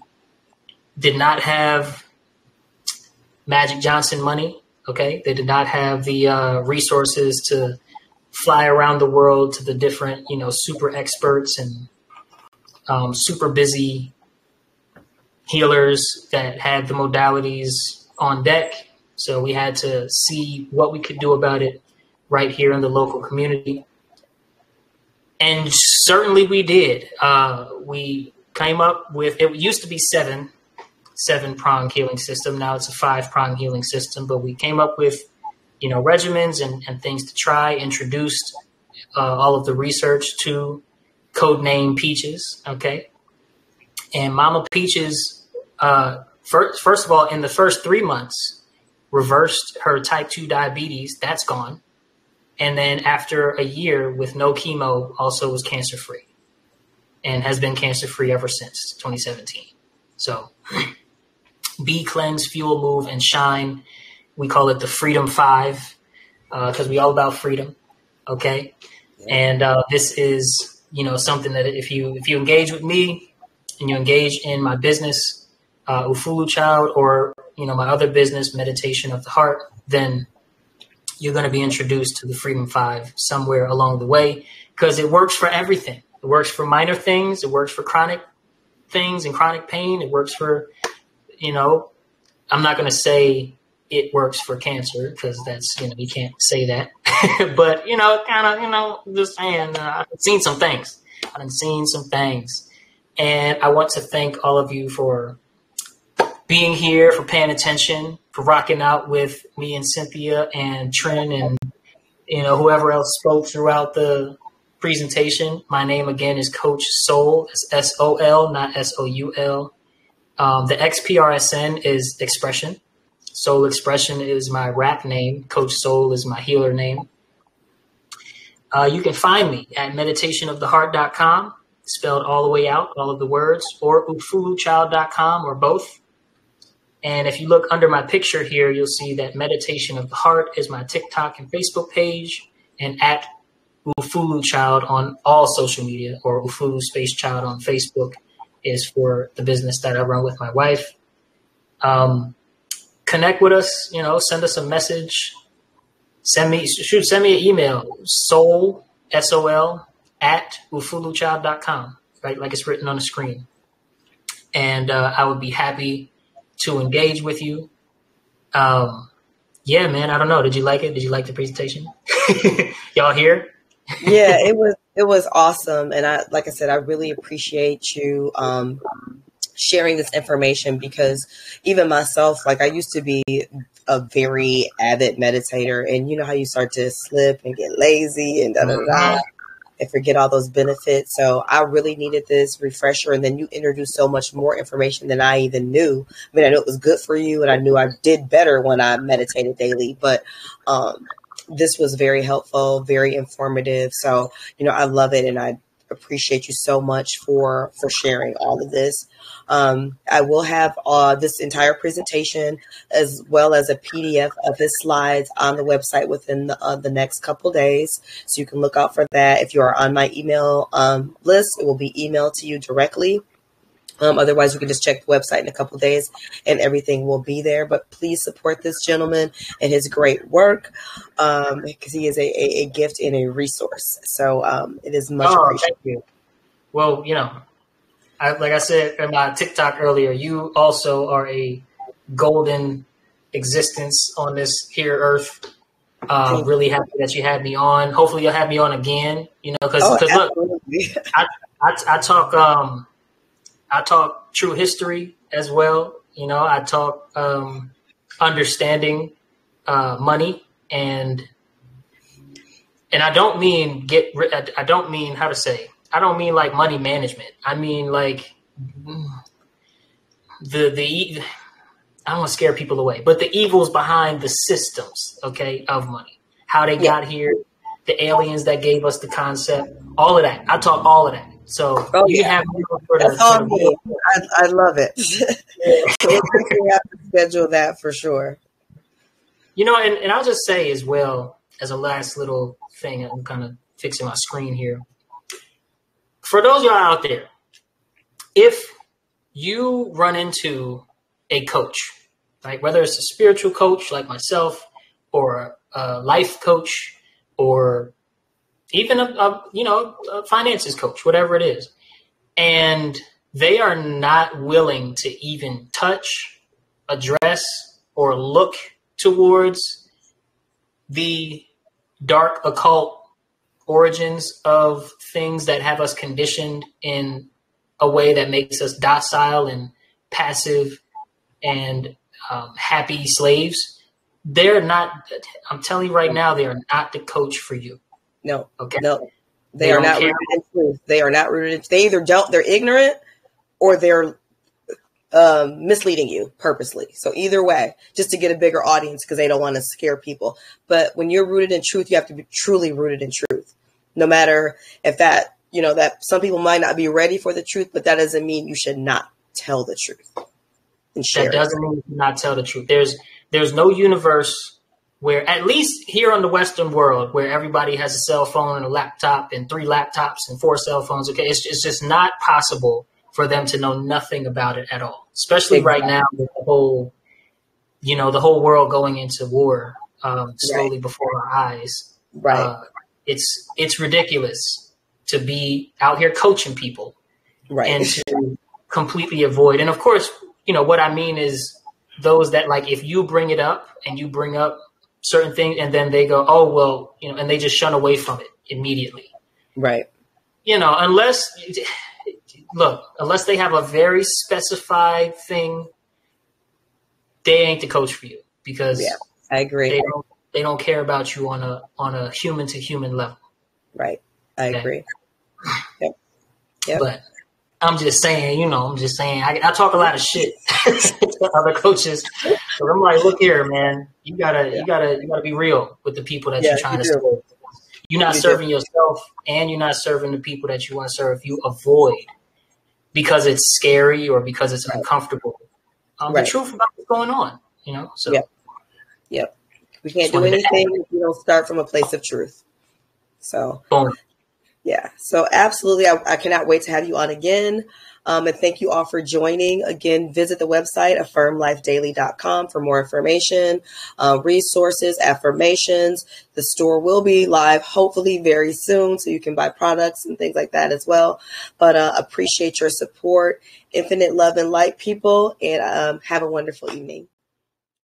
did not have Magic Johnson money. Okay. They did not have the resources to fly around the world to the different, super experts and super busy healers that had the modalities on deck. So we had to see what we could do about it right here in the local community. And certainly we did. We came up with, it used to be 7-prong healing system. Now it's a 5-prong healing system, but we came up with, regimens and things to try, introduced all of the research to codename Peaches. Okay. And Mama Peaches, first of all, in the first 3 months, reversed her type 2 diabetes. That's gone. And then after a year with no chemo, also was cancer-free and has been cancer-free ever since 2017. So be, cleanse, fuel, move, and shine. We call it the Freedom 5 because we all about freedom. Okay. And this is, something that if you engage with me and you engage in my business, Ufulu Child, or, my other business, Meditation of the Heart, then you're going to be introduced to the Freedom 5 somewhere along the way, because it works for everything. It works for minor things. It works for chronic things and chronic pain. It works for, I'm not going to say it works for cancer, because that's, you can't say that. But, just saying, I've seen some things. And I want to thank all of you for being here, for paying attention, for rocking out with me and Cynthia and Trin and, whoever else spoke throughout the presentation. My name again is Coach Soul. It's SOL, not SOUL. The XPRSN is expression. Soul Expression is my rap name. Coach Soul is my healer name. You can find me at meditationoftheheart.com, spelled all the way out, all of the words, or ufuluchild.com, or both. And if you look under my picture here, you'll see that Meditation of the Heart is my TikTok and Facebook page, and at Ufulu Child on all social media, or Ufulu Space Child on Facebook is for the business that I run with my wife. Connect with us, send us a message. Send me an email, soul, SOL, at ufuluchild.com, right? Like it's written on the screen. And I would be happy to engage with you. Yeah, man, I don't know. Did you like it? Did you like the presentation? Y'all here? Yeah, it was awesome. And like I said, I really appreciate you sharing this information, because even myself, like I used to be a very avid meditator, and you know how you start to slip and get lazy and and forget all those benefits. So I really needed this refresher. And then you introduced so much more information than I even knew. I mean, I know it was good for you, and I knew I did better when I meditated daily, but this was very helpful, very informative. So, I love it. And I appreciate you so much for sharing all of this. I will have this entire presentation as well as a PDF of his slides on the website within the next couple days. So you can look out for that. If you are on my email list, it will be emailed to you directly. Otherwise, you can just check the website in a couple of days and everything will be there. But please support this gentleman and his great work, because he is a gift and a resource. So it is much appreciated. Thank you. Well, like I said in my TikTok earlier, you also are a golden existence on this here earth. Really happy that you had me on. Hopefully you'll have me on again, because look, I talk true history as well. I talk understanding money, and I don't mean I don't mean I don't mean like money management. I mean like I don't want to scare people away, but the evils behind the systems, okay, of money, how they got here, the aliens that gave us the concept, all of that. I talk all of that. So you have for the I love it. We have to schedule that for sure. And I'll just say as well, as a last little thing, I'm kind of fixing my screen here. For those of y'all out there, if you run into a coach, right, whether it's a spiritual coach like myself, or a life coach, or even a finances coach, whatever it is, and they are not willing to even touch, address, or look towards the dark occult origins of things that have us conditioned in a way that makes us docile and passive and happy slaves, they're not, I'm telling you right now, they are not the coach for you. No. Okay. No. They are not rooted in truth. They are not rooted. They either they're ignorant, or they're misleading you purposely. So either way, just to get a bigger audience, because they don't want to scare people. But when you're rooted in truth, you have to be truly rooted in truth. No matter if that, that some people might not be ready for the truth, but that doesn't mean you should not tell the truth and share. That doesn't mean you should not tell the truth. There's no universe where, at least here in the Western world, where everybody has a cell phone and a laptop and 3 laptops and 4 cell phones. Okay. It's just not possible for them to know nothing about it at all, especially right now with the whole, the whole world going into war slowly before our eyes. Right. It's ridiculous to be out here coaching people, right, and to completely avoid. And of course, what I mean is those that like, if you bring it up and you bring up certain things and then they go, oh, well, and they just shun away from it immediately. Right. Unless they have a very specified thing, they ain't the coach for you, because I agree. They don't care about you on a human to human level. Right. I agree. Yep. But I'm just saying, I talk a lot of shit to other coaches. So I'm like, look here, man, you gotta be real with the people that you're trying to serve. You're not serving yourself, and you're not serving the people that you want to serve. You avoid because it's scary or because it's uncomfortable. The truth about what's going on, So yep. We can't do anything if we don't start from a place of truth. So boom. Yeah. So absolutely. I cannot wait to have you on again. And thank you all for joining. Again, visit the website, affirmlifedaily.com, for more information, resources, affirmations. The store will be live, hopefully very soon, so you can buy products and things like that as well. But appreciate your support. Infinite love and light, people, and have a wonderful evening.